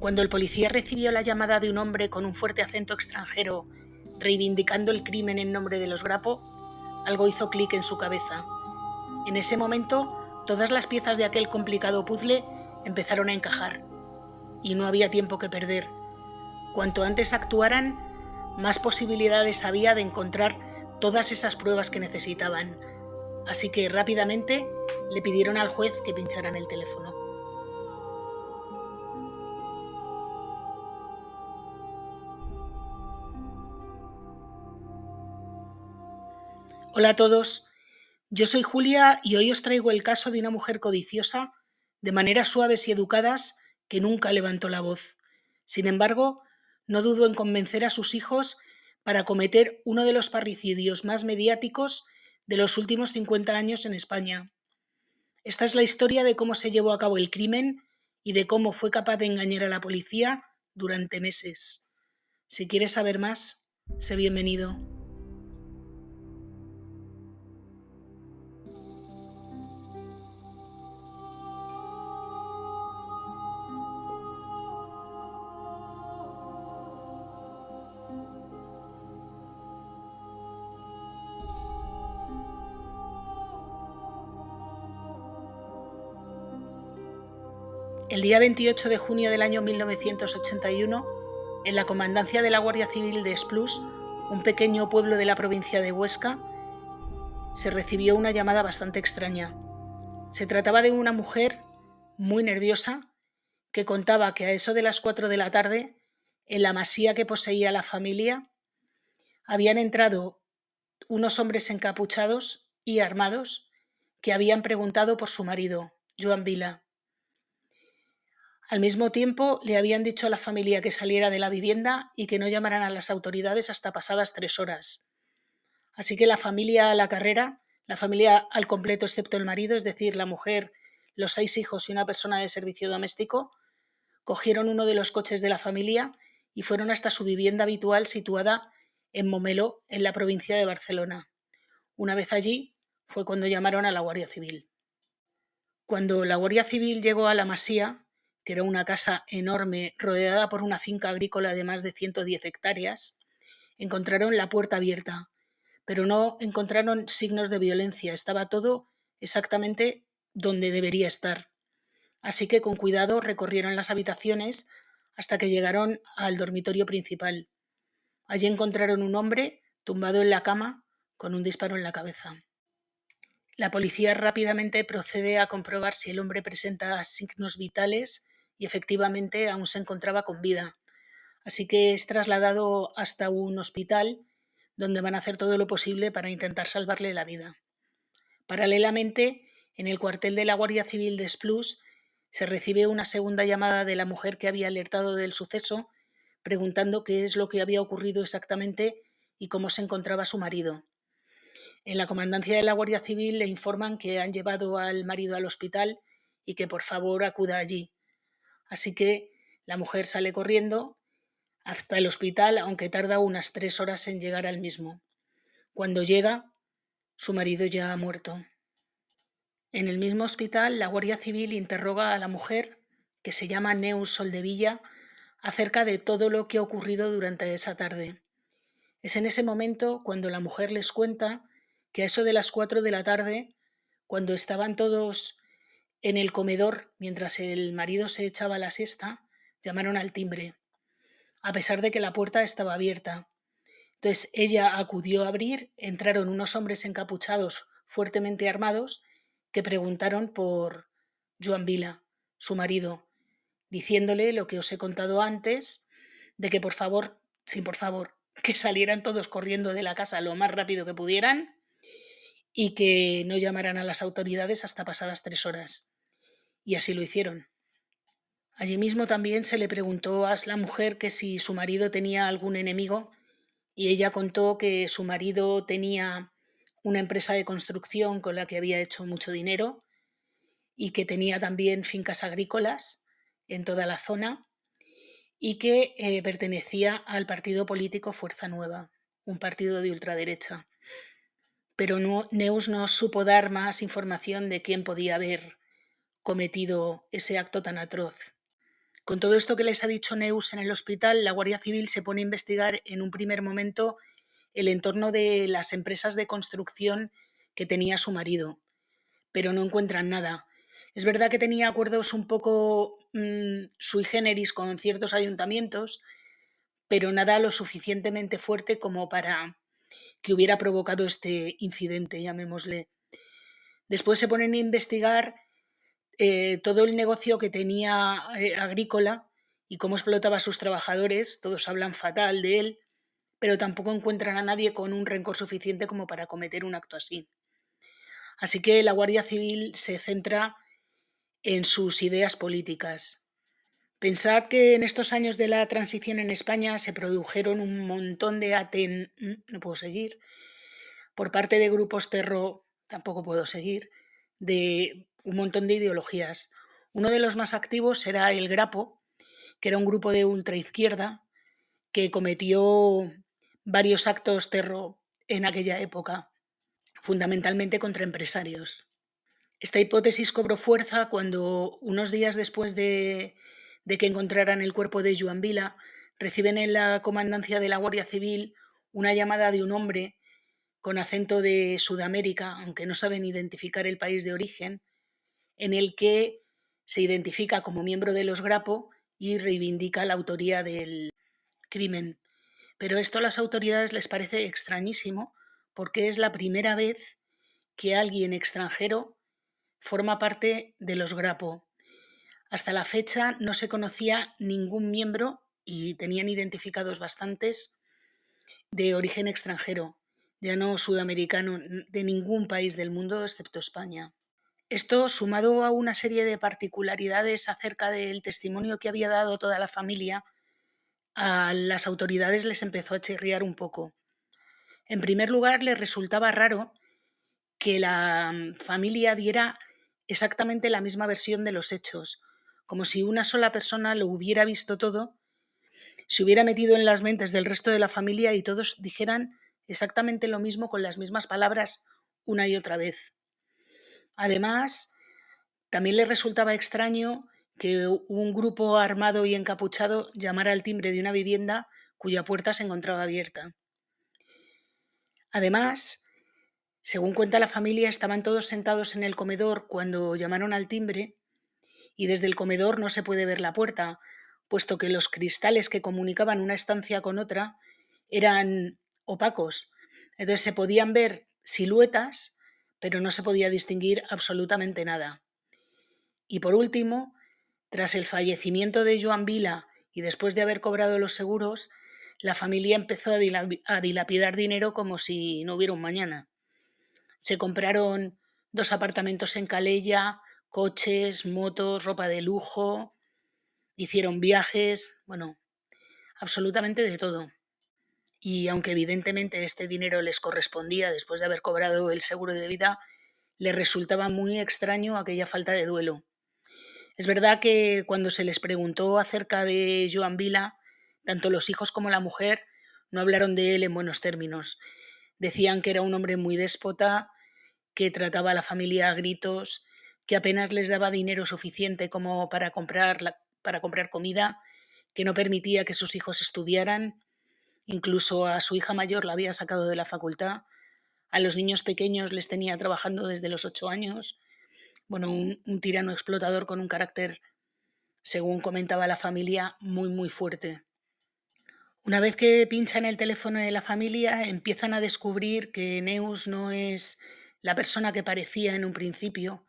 Cuando el policía recibió la llamada de un hombre con un fuerte acento extranjero reivindicando el crimen en nombre de los Grapo, algo hizo clic en su cabeza. En ese momento, todas las piezas de aquel complicado puzzle empezaron a encajar, y no había tiempo que perder. Cuanto antes actuaran, más posibilidades había de encontrar todas esas pruebas que necesitaban. Así que rápidamente le pidieron al juez que pincharan el teléfono. Hola a todos, yo soy Julia y hoy os traigo el caso de una mujer codiciosa, de maneras suaves y educadas, que nunca levantó la voz. Sin embargo, no dudó en convencer a sus hijos para cometer uno de los parricidios más mediáticos de los últimos 50 años en España. Esta es la historia de cómo se llevó a cabo el crimen y de cómo fue capaz de engañar a la policía durante meses. Si quieres saber más, sé bienvenido. El día 28 de junio del año 1981, en la comandancia de la Guardia Civil de Esplús, un pequeño pueblo de la provincia de Huesca, se recibió una llamada bastante extraña. Se trataba de una mujer muy nerviosa que contaba que a eso de las 4 de la tarde, en la masía que poseía la familia, habían entrado unos hombres encapuchados y armados que habían preguntado por su marido, Joan Vila. Al mismo tiempo, le habían dicho a la familia que saliera de la vivienda y que no llamaran a las autoridades hasta pasadas 3 horas. Así que la familia a la carrera, la familia al completo excepto el marido, es decir, la mujer, los 6 hijos y una persona de servicio doméstico, cogieron uno de los coches de la familia y fueron hasta su vivienda habitual situada en Momelo, en la provincia de Barcelona. Una vez allí, fue cuando llamaron a la Guardia Civil. Cuando la Guardia Civil llegó a la masía, que era una casa enorme rodeada por una finca agrícola de más de 110 hectáreas, encontraron la puerta abierta, pero no encontraron signos de violencia, estaba todo exactamente donde debería estar. Así que con cuidado recorrieron las habitaciones hasta que llegaron al dormitorio principal. Allí encontraron un hombre tumbado en la cama con un disparo en la cabeza. La policía rápidamente procede a comprobar si el hombre presenta signos vitales y efectivamente aún se encontraba con vida. Así que es trasladado hasta un hospital donde van a hacer todo lo posible para intentar salvarle la vida. Paralelamente, en el cuartel de la Guardia Civil de Esplús se recibe una segunda llamada de la mujer que había alertado del suceso, preguntando qué es lo que había ocurrido exactamente y cómo se encontraba su marido. En la comandancia de la Guardia Civil le informan que han llevado al marido al hospital y que por favor acuda allí. Así que la mujer sale corriendo hasta el hospital, aunque tarda unas 3 horas en llegar al mismo. Cuando llega, su marido ya ha muerto. En el mismo hospital, la Guardia Civil interroga a la mujer, que se llama Neus Soldevilla, acerca de todo lo que ha ocurrido durante esa tarde. Es en ese momento cuando la mujer les cuenta que a eso de las 4 de la tarde, cuando estaban todos en el comedor mientras el marido se echaba la siesta, llamaron al timbre, a pesar de que la puerta estaba abierta. Entonces ella acudió a abrir, entraron unos hombres encapuchados fuertemente armados que preguntaron por Joan Vila, su marido, diciéndole lo que os he contado antes, de que por favor, que salieran todos corriendo de la casa lo más rápido que pudieran y que no llamaran a las autoridades hasta pasadas 3 horas. Y así lo hicieron. Allí mismo también se le preguntó a la mujer que si su marido tenía algún enemigo y ella contó que su marido tenía una empresa de construcción con la que había hecho mucho dinero y que tenía también fincas agrícolas en toda la zona y que pertenecía al partido político Fuerza Nueva, un partido de ultraderecha. Pero Neus no supo dar más información de quién podía haber cometido ese acto tan atroz. Con todo esto que les ha dicho Neus en el hospital, la Guardia Civil se pone a investigar en un primer momento el entorno de las empresas de construcción que tenía su marido, pero no encuentran nada. Es verdad que tenía acuerdos un poco sui generis con ciertos ayuntamientos, pero nada lo suficientemente fuerte como para que hubiera provocado este incidente, llamémosle. Después se ponen a investigar todo el negocio que tenía agrícola y cómo explotaba a sus trabajadores. Todos hablan fatal de él, pero tampoco encuentran a nadie con un rencor suficiente como para cometer un acto así. Así que la Guardia Civil se centra en sus ideas políticas. Pensad que en estos años de la transición en España se produjeron un montón de no puedo seguir, por parte de grupos tampoco puedo seguir, de un montón de ideologías. Uno de los más activos era el Grapo, que era un grupo de ultraizquierda que cometió varios actos terror en aquella época, fundamentalmente contra empresarios. Esta hipótesis cobró fuerza cuando, unos días después de que encontraran el cuerpo de Joan Vila, reciben en la comandancia de la Guardia Civil una llamada de un hombre con acento de Sudamérica, aunque no saben identificar el país de origen, en el que se identifica como miembro de los Grapo y reivindica la autoría del crimen. Pero esto a las autoridades les parece extrañísimo porque es la primera vez que alguien extranjero forma parte de los Grapo. Hasta la fecha no se conocía ningún miembro, y tenían identificados bastantes, de origen extranjero, ya no sudamericano, de ningún país del mundo excepto España. Esto, sumado a una serie de particularidades acerca del testimonio que había dado toda la familia, a las autoridades les empezó a chirriar un poco. En primer lugar, les resultaba raro que la familia diera exactamente la misma versión de los hechos, como si una sola persona lo hubiera visto todo, se hubiera metido en las mentes del resto de la familia y todos dijeran exactamente lo mismo con las mismas palabras una y otra vez. Además, también les resultaba extraño que un grupo armado y encapuchado llamara al timbre de una vivienda cuya puerta se encontraba abierta. Además, según cuenta la familia, estaban todos sentados en el comedor cuando llamaron al timbre y desde el comedor no se puede ver la puerta, puesto que los cristales que comunicaban una estancia con otra eran opacos. Entonces se podían ver siluetas, pero no se podía distinguir absolutamente nada. Y por último, tras el fallecimiento de Joan Vila y después de haber cobrado los seguros, la familia empezó a dilapidar dinero como si no hubiera un mañana. Se compraron 2 apartamentos en Calella, coches, motos, ropa de lujo, hicieron viajes, bueno, absolutamente de todo. Y aunque evidentemente este dinero les correspondía después de haber cobrado el seguro de vida, les resultaba muy extraño aquella falta de duelo. Es verdad que cuando se les preguntó acerca de Joan Vila, tanto los hijos como la mujer no hablaron de él en buenos términos. Decían que era un hombre muy déspota, que trataba a la familia a gritos, que apenas les daba dinero suficiente como para comprar comida, que no permitía que sus hijos estudiaran, incluso a su hija mayor la había sacado de la facultad, a los niños pequeños les tenía trabajando desde los 8 años. Bueno, un tirano explotador con un carácter, según comentaba la familia, muy muy fuerte. Una vez que pinchan el teléfono de la familia, empiezan a descubrir que Neus no es la persona que parecía en un principio,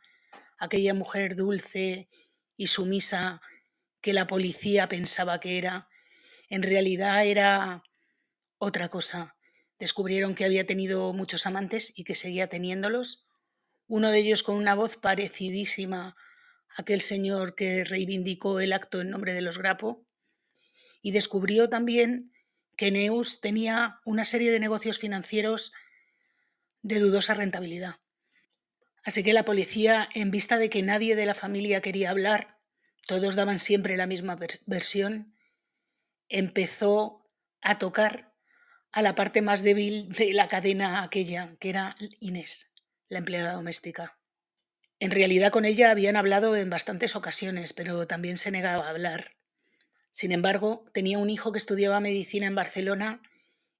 aquella mujer dulce y sumisa que la policía pensaba que era. En realidad era otra cosa. Descubrieron que había tenido muchos amantes y que seguía teniéndolos, uno de ellos con una voz parecidísima a aquel señor que reivindicó el acto en nombre de los Grapo, y descubrió también que Neus tenía una serie de negocios financieros de dudosa rentabilidad. Así que la policía, en vista de que nadie de la familia quería hablar, todos daban siempre la misma versión, empezó a tocar a la parte más débil de la cadena aquella, que era Inés, la empleada doméstica. En realidad con ella habían hablado en bastantes ocasiones, pero también se negaba a hablar. Sin embargo, tenía un hijo que estudiaba medicina en Barcelona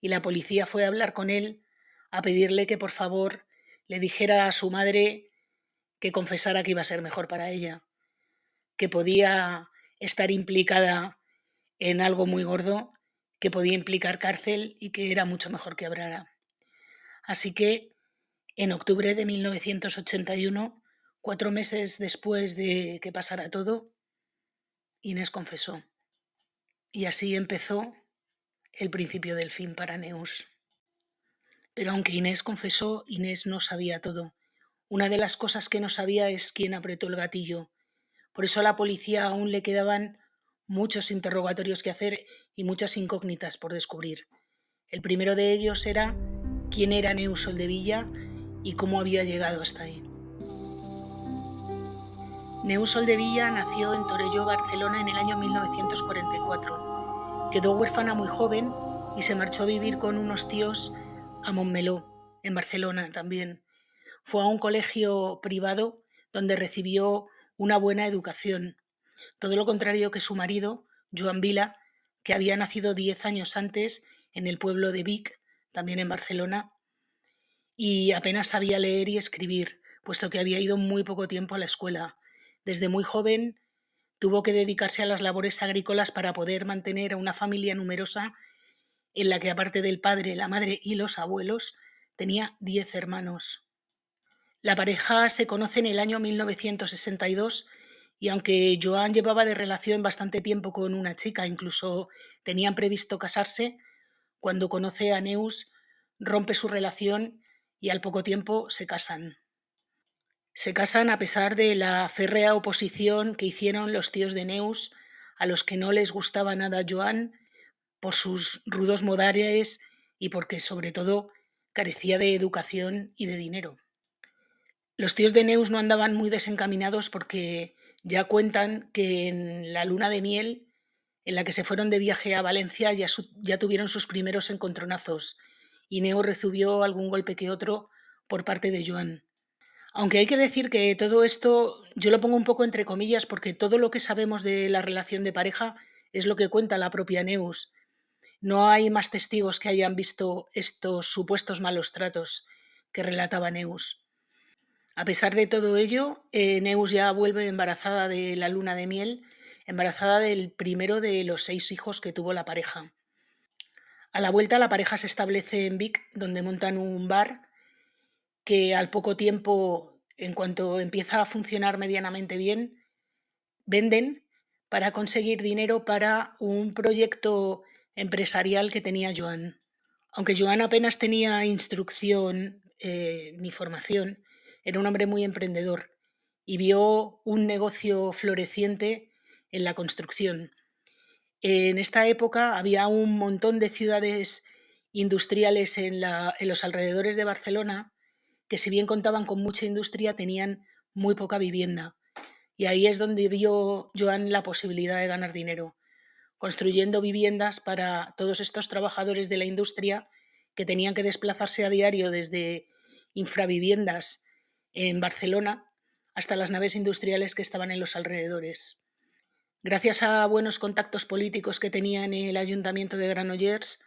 y la policía fue a hablar con él a pedirle que por favor le dijera a su madre que confesara que iba a ser mejor para ella, que podía estar implicada en algo muy gordo, que podía implicar cárcel y que era mucho mejor que hablara. Así que en octubre de 1981, 4 meses después de que pasara todo, Inés confesó. Y así empezó el principio del fin para Neus. Pero aunque Inés confesó, Inés no sabía todo. Una de las cosas que no sabía es quién apretó el gatillo. Por eso a la policía aún le quedaban muchos interrogatorios que hacer y muchas incógnitas por descubrir. El primero de ellos era quién era Neus Soldevilla y cómo había llegado hasta ahí. Neus Soldevilla nació en Torelló, Barcelona, en el año 1944. Quedó huérfana muy joven y se marchó a vivir con unos tíos a Montmeló, en Barcelona también. Fue a un colegio privado donde recibió una buena educación. Todo lo contrario que su marido, Joan Vila, que había nacido 10 años antes en el pueblo de Vic, también en Barcelona, y apenas sabía leer y escribir, puesto que había ido muy poco tiempo a la escuela. Desde muy joven tuvo que dedicarse a las labores agrícolas para poder mantener a una familia numerosa en la que, aparte del padre, la madre y los abuelos, tenía 10 hermanos. La pareja se conoce en el año 1962 y aunque Joan llevaba de relación bastante tiempo con una chica, incluso tenían previsto casarse, cuando conoce a Neus rompe su relación y al poco tiempo se casan. Se casan a pesar de la férrea oposición que hicieron los tíos de Neus, a los que no les gustaba nada Joan por sus rudos modales y porque sobre todo carecía de educación y de dinero. Los tíos de Neus no andaban muy desencaminados porque ya cuentan que en la luna de miel, en la que se fueron de viaje a Valencia, ya tuvieron sus primeros encontronazos y Neus recibió algún golpe que otro por parte de Joan. Aunque hay que decir que todo esto yo lo pongo un poco entre comillas porque todo lo que sabemos de la relación de pareja es lo que cuenta la propia Neus. No hay más testigos que hayan visto estos supuestos malos tratos que relataba Neus. A pesar de todo ello, Neus ya vuelve embarazada de la luna de miel, embarazada del primero de los 6 hijos que tuvo la pareja. A la vuelta, la pareja se establece en Vic, donde montan un bar que al poco tiempo, en cuanto empieza a funcionar medianamente bien, venden para conseguir dinero para un proyecto empresarial que tenía Joan. Aunque Joan apenas tenía instrucción ni formación, era un hombre muy emprendedor y vio un negocio floreciente en la construcción. En esta época había un montón de ciudades industriales en los alrededores de Barcelona que, si bien contaban con mucha industria, tenían muy poca vivienda. Y ahí es donde vio Joan la posibilidad de ganar dinero, construyendo viviendas para todos estos trabajadores de la industria que tenían que desplazarse a diario desde infraviviendas en Barcelona hasta las naves industriales que estaban en los alrededores. Gracias a buenos contactos políticos que tenía en el Ayuntamiento de Granollers,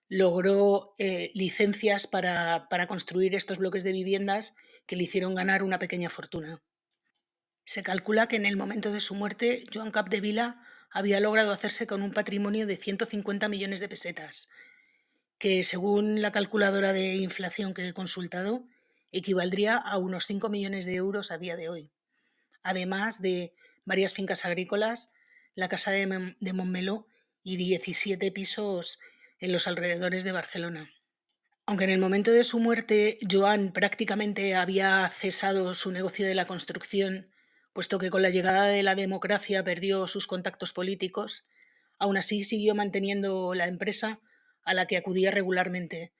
logró licencias para construir estos bloques de viviendas que le hicieron ganar una pequeña fortuna. Se calcula que en el momento de su muerte, Joan Capdevila había logrado hacerse con un patrimonio de 150 millones de pesetas, que según la calculadora de inflación que he consultado, equivaldría a unos 5 millones de euros a día de hoy, además de varias fincas agrícolas, la casa de Montmeló y 17 pisos en los alrededores de Barcelona. Aunque en el momento de su muerte Joan prácticamente había cesado su negocio de la construcción, puesto que con la llegada de la democracia perdió sus contactos políticos, aún así siguió manteniendo la empresa a la que acudía regularmente.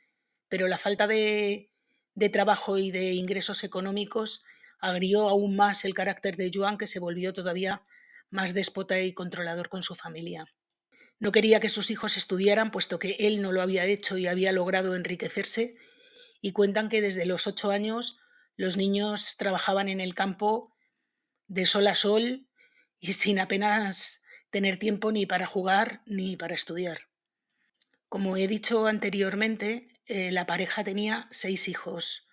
Pero la falta de trabajo y de ingresos económicos agrió aún más el carácter de Joan, que se volvió todavía más déspota y controlador con su familia. No quería que sus hijos estudiaran, puesto que él no lo había hecho y había logrado enriquecerse, y cuentan que desde los 8 años los niños trabajaban en el campo de sol a sol y sin apenas tener tiempo ni para jugar ni para estudiar. Como he dicho anteriormente, la pareja tenía 6 hijos.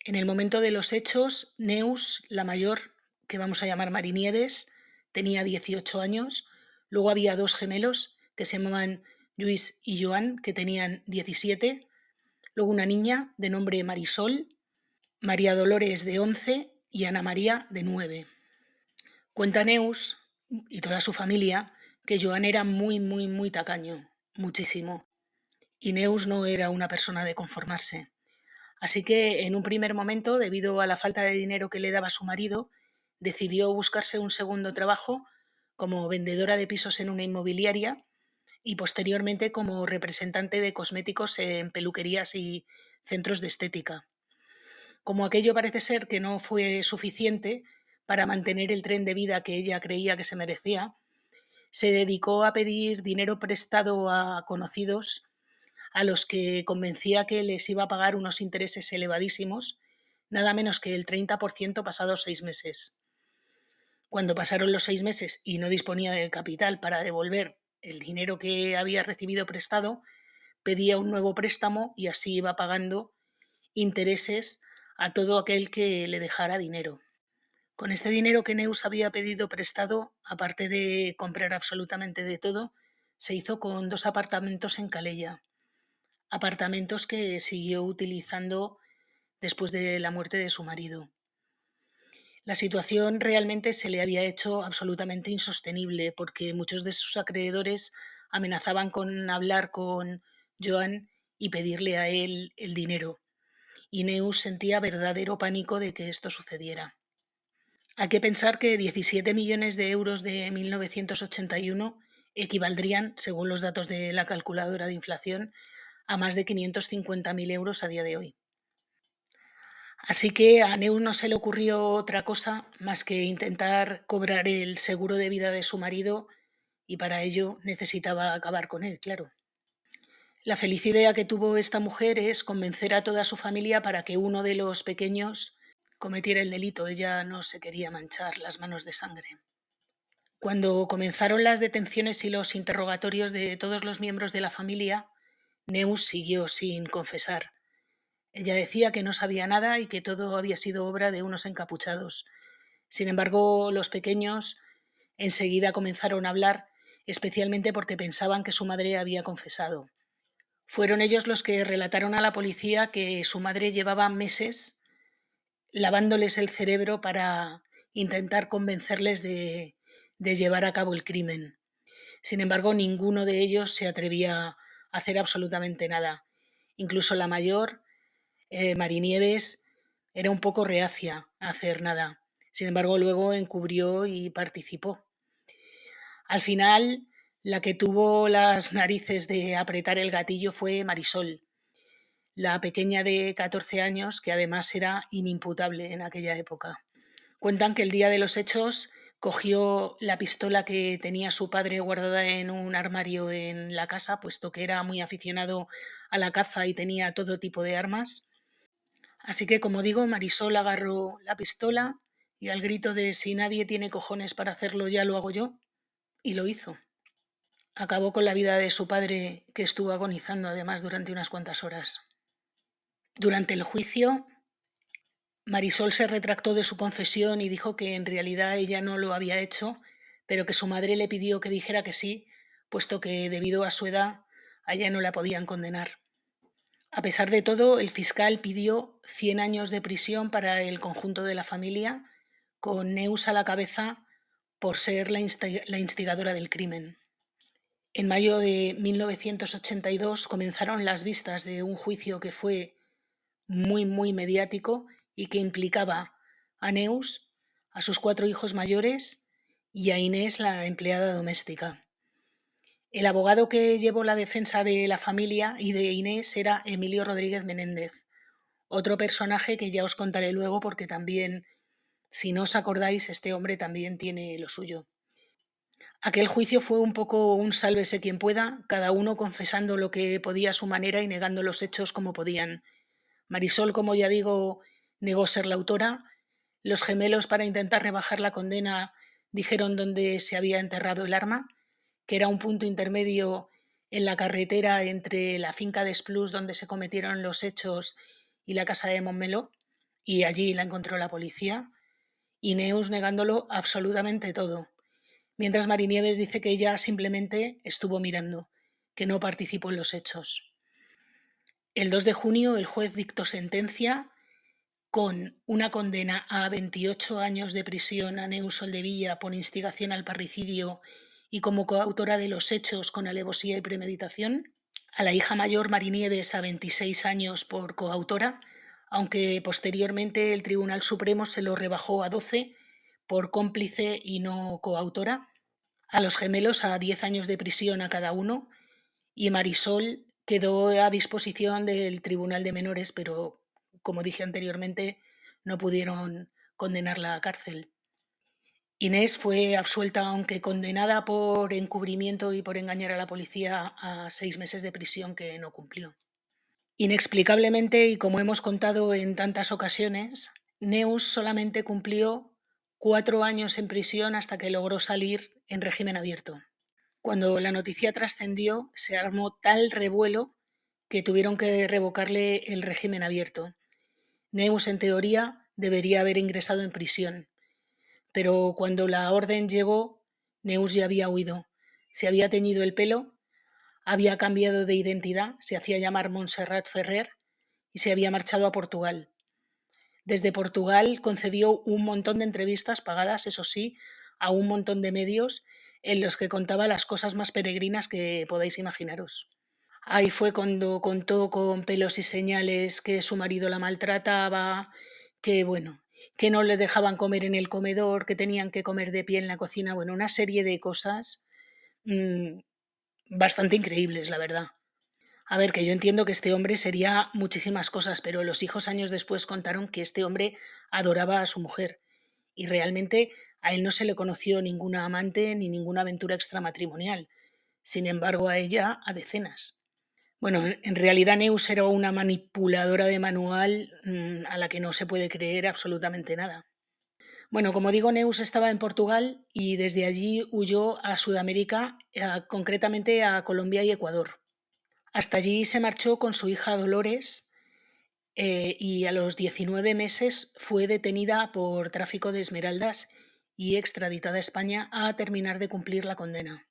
En el momento de los hechos, Neus, la mayor, que vamos a llamar Marinieves, tenía 18 años. Luego había 2 gemelos que se llamaban Lluís y Joan, que tenían 17. Luego una niña de nombre Marisol, María Dolores de 11 y Ana María de 9. Cuenta Neus y toda su familia que Joan era muy tacaño, muchísimo. Y Neus no era una persona de conformarse. Así que en un primer momento, debido a la falta de dinero que le daba su marido, decidió buscarse un segundo trabajo como vendedora de pisos en una inmobiliaria y posteriormente como representante de cosméticos en peluquerías y centros de estética. Como aquello parece ser que no fue suficiente para mantener el tren de vida que ella creía que se merecía, se dedicó a pedir dinero prestado a conocidos a los que convencía que les iba a pagar unos intereses elevadísimos, nada menos que el 30% pasados 6 meses. Cuando pasaron los 6 meses y no disponía del capital para devolver el dinero que había recibido prestado, pedía un nuevo préstamo y así iba pagando intereses a todo aquel que le dejara dinero. Con este dinero que Neus había pedido prestado, aparte de comprar absolutamente de todo, se hizo con 2 apartamentos en Calella, apartamentos que siguió utilizando después de la muerte de su marido. La situación realmente se le había hecho absolutamente insostenible porque muchos de sus acreedores amenazaban con hablar con Joan y pedirle a él el dinero, y Neus sentía verdadero pánico de que esto sucediera. Hay que pensar que 17 millones de euros de 1981 equivaldrían, según los datos de la calculadora de inflación, a más de 550.000 euros a día de hoy. Así que a Neus no se le ocurrió otra cosa más que intentar cobrar el seguro de vida de su marido y para ello necesitaba acabar con él, claro. La feliz idea que tuvo esta mujer es convencer a toda su familia para que uno de los pequeños cometiera el delito. Ella no se quería manchar las manos de sangre. Cuando comenzaron las detenciones y los interrogatorios de todos los miembros de la familia, Neus siguió sin confesar. Ella decía que no sabía nada y que todo había sido obra de unos encapuchados. Sin embargo, los pequeños enseguida comenzaron a hablar, especialmente porque pensaban que su madre había confesado. Fueron ellos los que relataron a la policía que su madre llevaba meses lavándoles el cerebro para intentar convencerles de llevar a cabo el crimen. Sin embargo, ninguno de ellos se atrevía a hacer absolutamente nada. Incluso la mayor, Marinieves, era un poco reacia a hacer nada. Sin embargo, luego encubrió y participó. Al final, la que tuvo las narices de apretar el gatillo fue Marisol, la pequeña de 14 años, que además era inimputable en aquella época. Cuentan que el día de los hechos cogió la pistola que tenía su padre guardada en un armario en la casa, puesto que era muy aficionado a la caza y tenía todo tipo de armas. Así que, como digo, Marisol agarró la pistola y al grito de "si nadie tiene cojones para hacerlo, ya lo hago yo", y lo hizo. Acabó con la vida de su padre, que estuvo agonizando además durante unas cuantas horas. Durante el juicio, Marisol se retractó de su confesión y dijo que en realidad ella no lo había hecho, pero que su madre le pidió que dijera que sí, puesto que debido a su edad a ella no la podían condenar. A pesar de todo, el fiscal pidió 100 años de prisión para el conjunto de la familia, con Neus a la cabeza por ser la instigadora del crimen. En mayo de 1982 comenzaron las vistas de un juicio que fue muy mediático y que implicaba a Neus, a sus 4 hijos mayores y a Inés, la empleada doméstica. El abogado que llevó la defensa de la familia y de Inés era Emilio Rodríguez Menéndez, otro personaje que ya os contaré luego porque también, si no os acordáis, este hombre también tiene lo suyo. Aquel juicio fue un poco un sálvese quien pueda, cada uno confesando lo que podía a su manera y negando los hechos como podían. Marisol, como ya digo, negó ser la autora. Los gemelos, para intentar rebajar la condena, dijeron dónde se había enterrado el arma, que era un punto intermedio en la carretera entre la finca de Esplús donde se cometieron los hechos y la casa de Montmeló, y allí la encontró la policía, y Neus negándolo absolutamente todo, mientras Marinieves dice que ella simplemente estuvo mirando, que no participó en los hechos. El 2 de junio el juez dictó sentencia con una condena a 28 años de prisión a Neus Soldevilla por instigación al parricidio y como coautora de los hechos con alevosía y premeditación, a la hija mayor Marinieves a 26 años por coautora, aunque posteriormente el Tribunal Supremo se lo rebajó a 12 por cómplice y no coautora, a los gemelos a 10 años de prisión a cada uno, y Marisol quedó a disposición del Tribunal de Menores, pero como dije anteriormente, no pudieron condenarla a cárcel. Inés fue absuelta, aunque condenada por encubrimiento y por engañar a la policía a 6 meses de prisión que no cumplió. Inexplicablemente, y como hemos contado en tantas ocasiones, Neus solamente cumplió 4 años en prisión hasta que logró salir en régimen abierto. Cuando la noticia trascendió, se armó tal revuelo que tuvieron que revocarle el régimen abierto. Neus, en teoría, debería haber ingresado en prisión, pero cuando la orden llegó, Neus ya había huido. Se había teñido el pelo, había cambiado de identidad, se hacía llamar Montserrat Ferrer y se había marchado a Portugal. Desde Portugal concedió un montón de entrevistas pagadas, eso sí, a un montón de medios en los que contaba las cosas más peregrinas que podáis imaginaros. Ahí fue cuando contó con pelos y señales que su marido la maltrataba, que bueno, que no le dejaban comer en el comedor, que tenían que comer de pie en la cocina, bueno, una serie de cosas bastante increíbles, la verdad. A ver, que yo entiendo que este hombre sería muchísimas cosas, pero los hijos años después contaron que este hombre adoraba a su mujer y realmente a él no se le conoció ninguna amante ni ninguna aventura extramatrimonial. Sin embargo, a ella a decenas. Bueno, en realidad Neus era una manipuladora de manual a la que no se puede creer absolutamente nada. Bueno, como digo, Neus estaba en Portugal y desde allí huyó a Sudamérica, concretamente a Colombia y Ecuador. Hasta allí se marchó con su hija Dolores y a los 19 meses fue detenida por tráfico de esmeraldas y extraditada a España a terminar de cumplir la condena.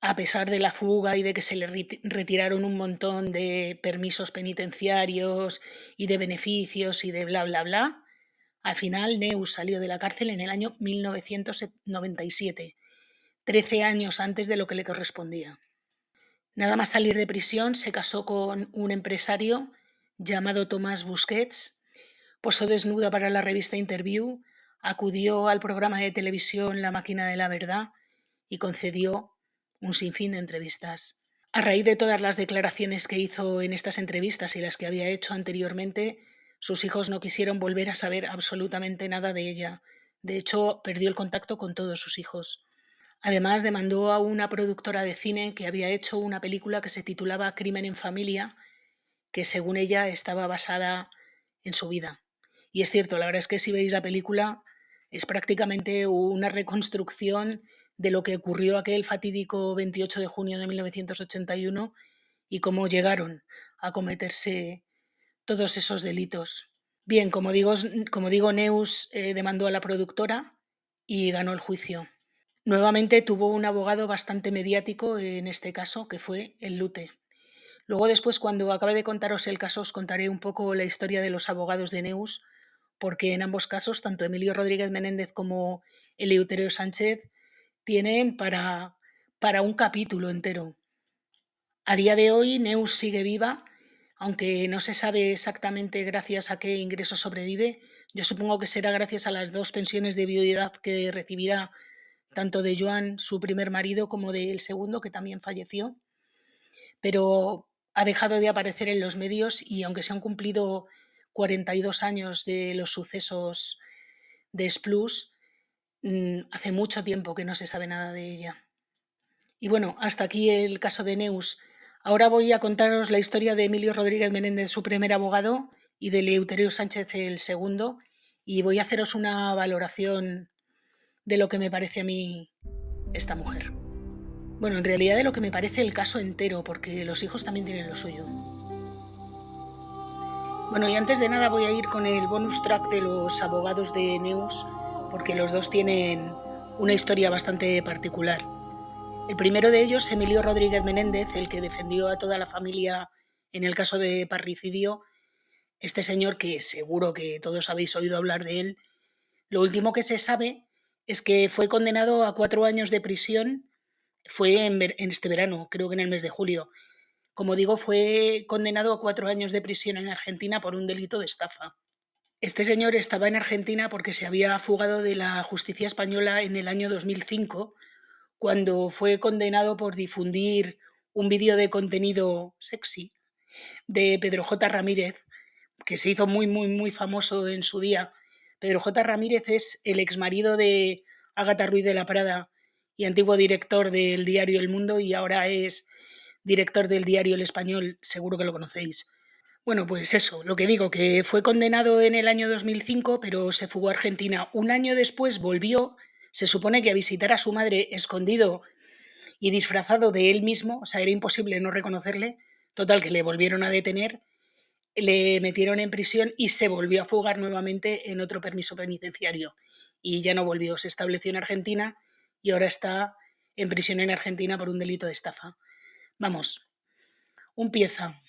A pesar de la fuga y de que se le retiraron un montón de permisos penitenciarios y de beneficios y de bla, bla, bla, al final Neus salió de la cárcel en el año 1997, 13 años antes de lo que le correspondía. Nada más salir de prisión se casó con un empresario llamado Tomás Busquets, posó desnuda para la revista Interview, acudió al programa de televisión La Máquina de la Verdad y concedió un sinfín de entrevistas. A raíz de todas las declaraciones que hizo en estas entrevistas y las que había hecho anteriormente, sus hijos no quisieron volver a saber absolutamente nada de ella. De hecho, perdió el contacto con todos sus hijos. Además, demandó a una productora de cine que había hecho una película que se titulaba Crimen en Familia, que según ella estaba basada en su vida. Y es cierto, la verdad es que si veis la película es prácticamente una reconstrucción de lo que ocurrió aquel fatídico 28 de junio de 1981 y cómo llegaron a cometerse todos esos delitos. Bien, como digo Neus demandó a la productora y ganó el juicio. Nuevamente tuvo un abogado bastante mediático en este caso, que fue el Lute. Luego después, cuando acabe de contaros el caso, os contaré un poco la historia de los abogados de Neus, porque en ambos casos, tanto Emilio Rodríguez Menéndez como Eleuterio Sánchez, tienen para un capítulo entero. A día de hoy, Neus sigue viva, aunque no se sabe exactamente gracias a qué ingreso sobrevive. Yo supongo que será gracias a las 2 pensiones de viudedad que recibirá tanto de Joan, su primer marido, como del segundo, que también falleció. Pero ha dejado de aparecer en los medios y aunque se han cumplido 42 años de los sucesos de Splús, hace mucho tiempo que no se sabe nada de ella. Y bueno, hasta aquí el caso de Neus. Ahora voy a contaros la historia de Emilio Rodríguez Menéndez, su primer abogado, y de Eleuterio Sánchez, el segundo, y voy a haceros una valoración de lo que me parece a mí esta mujer. Bueno, en realidad de lo que me parece el caso entero, porque los hijos también tienen lo suyo. Bueno, y antes de nada voy a ir con el bonus track de los abogados de Neus, porque los dos tienen una historia bastante particular. El primero de ellos, Emilio Rodríguez Menéndez, el que defendió a toda la familia en el caso de parricidio. Este señor, que seguro que todos habéis oído hablar de él, lo último que se sabe es que fue condenado a 4 años de prisión. Fue en este verano, creo que en el mes de julio. Como digo, fue condenado a 4 años de prisión en Argentina por un delito de estafa. Este señor estaba en Argentina porque se había fugado de la justicia española en el año 2005, cuando fue condenado por difundir un vídeo de contenido sexy de Pedro J. Ramírez, que se hizo muy, muy, muy famoso en su día. Pedro J. Ramírez es el exmarido de Ágata Ruiz de la Prada y antiguo director del diario El Mundo, y ahora es director del diario El Español, seguro que lo conocéis. Bueno, pues eso, lo que digo, que fue condenado en el año 2005, pero se fugó a Argentina. Un año después volvió, se supone que a visitar a su madre escondido y disfrazado de él mismo, o sea, era imposible no reconocerle. Total, que le volvieron a detener, le metieron en prisión y se volvió a fugar nuevamente en otro permiso penitenciario. Y ya no volvió, se estableció en Argentina y ahora está en prisión en Argentina por un delito de estafa. Vamos, un pieza.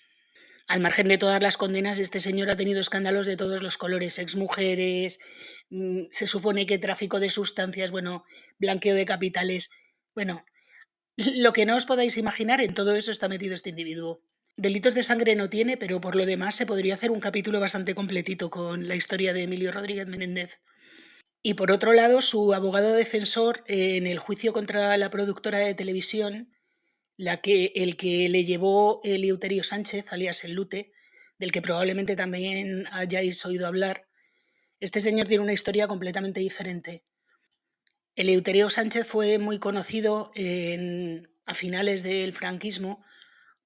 Al margen de todas las condenas, este señor ha tenido escándalos de todos los colores, exmujeres, se supone que tráfico de sustancias, bueno, blanqueo de capitales. Bueno, lo que no os podáis imaginar, en todo eso está metido este individuo. Delitos de sangre no tiene, pero por lo demás se podría hacer un capítulo bastante completito con la historia de Emilio Rodríguez Menéndez. Y por otro lado, su abogado defensor en el juicio contra la productora de televisión, el que le llevó Eleuterio Sánchez, alias El Lute, del que probablemente también hayáis oído hablar, este señor tiene una historia completamente diferente. Eleuterio Sánchez fue muy conocido a finales del franquismo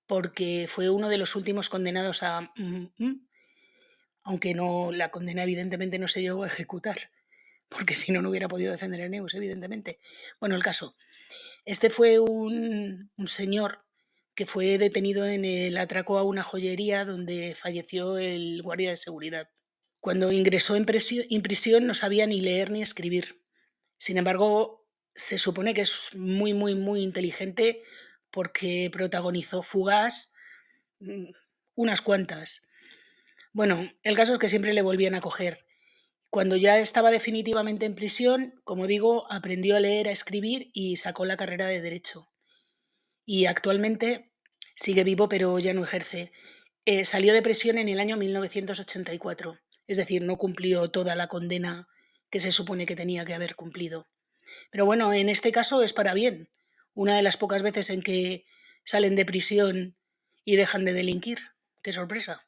porque fue uno de los últimos condenados a... aunque no, la condena evidentemente no se llegó a ejecutar, porque si no, no hubiera podido defender a Neus, evidentemente. Bueno, el caso. Este fue un señor que fue detenido en el atraco a una joyería donde falleció el guardia de seguridad. Cuando ingresó en prisión no sabía ni leer ni escribir. Sin embargo, se supone que es muy, muy, muy inteligente porque protagonizó fugas, unas cuantas. Bueno, el caso es que siempre le volvían a coger. Cuando ya estaba definitivamente en prisión, como digo, aprendió a leer, a escribir y sacó la carrera de Derecho. Y actualmente sigue vivo, pero ya no ejerce. Salió de prisión en el año 1984, es decir, no cumplió toda la condena que se supone que tenía que haber cumplido. Pero bueno, en este caso es para bien. Una de las pocas veces en que salen de prisión y dejan de delinquir. ¡Qué sorpresa!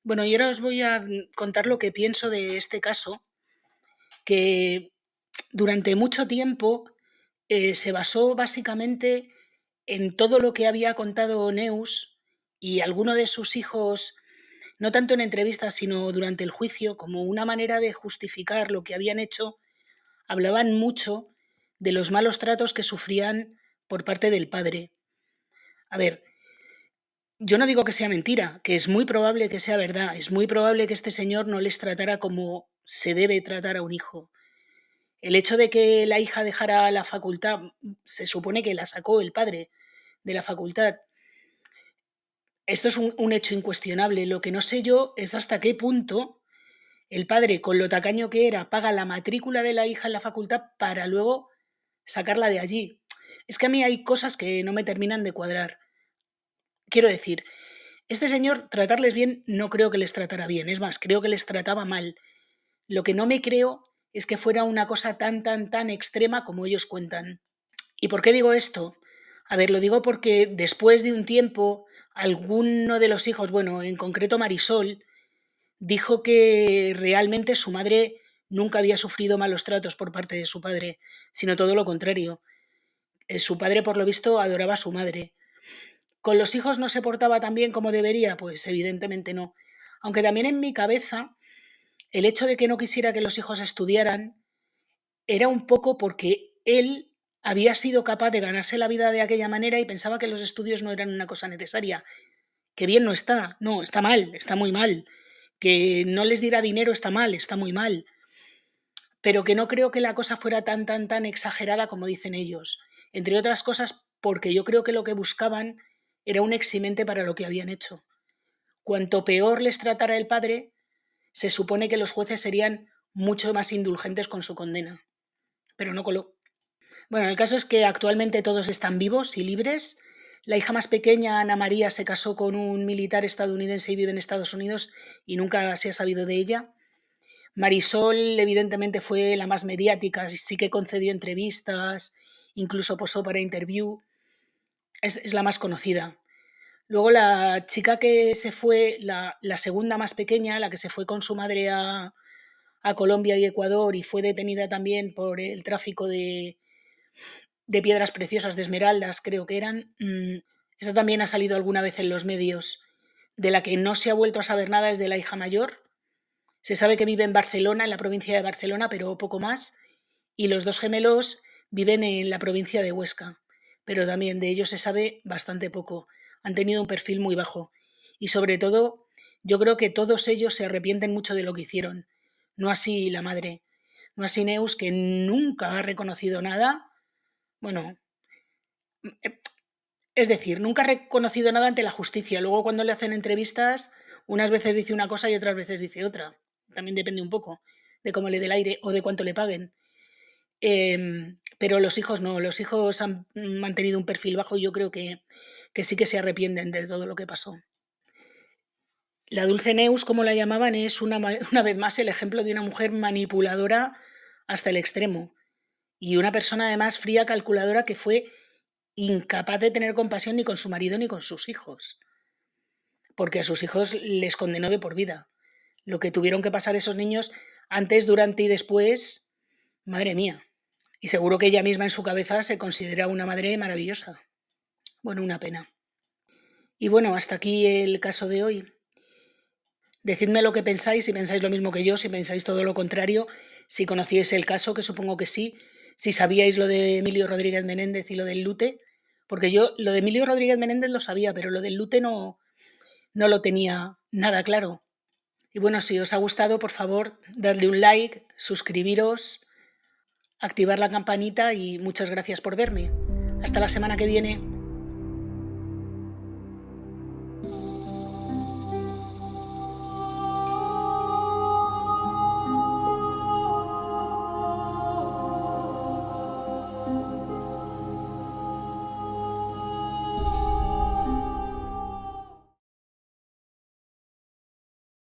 Bueno, y ahora os voy a contar lo que pienso de este caso, que durante mucho tiempo se basó básicamente en todo lo que había contado Neus y alguno de sus hijos, no tanto en entrevistas, sino durante el juicio, como una manera de justificar lo que habían hecho. Hablaban mucho de los malos tratos que sufrían por parte del padre. A ver, yo no digo que sea mentira, que es muy probable que sea verdad, es muy probable que este señor no les tratara como se debe tratar a un hijo. El hecho de que la hija dejara la facultad, se supone que la sacó el padre de la facultad. Esto es un hecho incuestionable. Lo que no sé yo es hasta qué punto el padre, con lo tacaño que era, paga la matrícula de la hija en la facultad para luego sacarla de allí. Es que a mí hay cosas que no me terminan de cuadrar. Quiero decir, este señor tratarles bien no creo que les tratara bien, es más, creo que les trataba mal. Lo que no me creo es que fuera una cosa tan, tan, tan extrema como ellos cuentan. ¿Y por qué digo esto? A ver, lo digo porque después de un tiempo, alguno de los hijos, bueno, en concreto Marisol, dijo que realmente su madre nunca había sufrido malos tratos por parte de su padre, sino todo lo contrario. Su padre, por lo visto, adoraba a su madre. ¿Con los hijos no se portaba tan bien como debería? Pues evidentemente no. Aunque también en mi cabeza, el hecho de que no quisiera que los hijos estudiaran era un poco porque él había sido capaz de ganarse la vida de aquella manera y pensaba que los estudios no eran una cosa necesaria. Que bien no está, no, está mal, está muy mal. Que no les diera dinero está mal, está muy mal. Pero que no creo que la cosa fuera tan exagerada como dicen ellos. Entre otras cosas, porque yo creo que lo que buscaban era un eximente para lo que habían hecho. Cuanto peor les tratara el padre, se supone que los jueces serían mucho más indulgentes con su condena. Pero no coló. Bueno, el caso es que actualmente todos están vivos y libres. La hija más pequeña, Ana María, se casó con un militar estadounidense y vive en Estados Unidos y nunca se ha sabido de ella. Marisol, evidentemente, fue la más mediática, sí que concedió entrevistas, incluso posó para Interview. Es la más conocida. Luego la chica que se fue, la segunda más pequeña, la que se fue con su madre a Colombia y Ecuador y fue detenida también por el tráfico de piedras preciosas, de esmeraldas, creo que eran. Esta también ha salido alguna vez en los medios. De la que no se ha vuelto a saber nada es de la hija mayor. Se sabe que vive en Barcelona, en la provincia de Barcelona, pero poco más. Y los dos gemelos viven en la provincia de Huesca, pero también de ellos se sabe bastante poco. Han tenido un perfil muy bajo. Y sobre todo, yo creo que todos ellos se arrepienten mucho de lo que hicieron. No así la madre. No así Neus, que nunca ha reconocido nada. Bueno, es decir, nunca ha reconocido nada ante la justicia. Luego cuando le hacen entrevistas, unas veces dice una cosa y otras veces dice otra. También depende un poco de cómo le dé el aire o de cuánto le paguen. Pero los hijos no, los hijos han mantenido un perfil bajo y yo creo que sí que se arrepienten de todo lo que pasó. La Dulce Neus, como la llamaban, es una vez más el ejemplo de una mujer manipuladora hasta el extremo y una persona además fría, calculadora, que fue incapaz de tener compasión ni con su marido ni con sus hijos, porque a sus hijos les condenó de por vida. Lo que tuvieron que pasar esos niños antes, durante y después, madre mía. Y seguro que ella misma en su cabeza se considera una madre maravillosa. Bueno, una pena. Y bueno, hasta aquí el caso de hoy. Decidme lo que pensáis, si pensáis lo mismo que yo, si pensáis todo lo contrario, si conocíais el caso, que supongo que sí, si sabíais lo de Emilio Rodríguez Menéndez y lo del Lute, porque yo lo de Emilio Rodríguez Menéndez lo sabía, pero lo del Lute no lo tenía nada claro. Y bueno, si os ha gustado, por favor, dadle un like, suscribiros, activar la campanita y muchas gracias por verme. Hasta la semana que viene.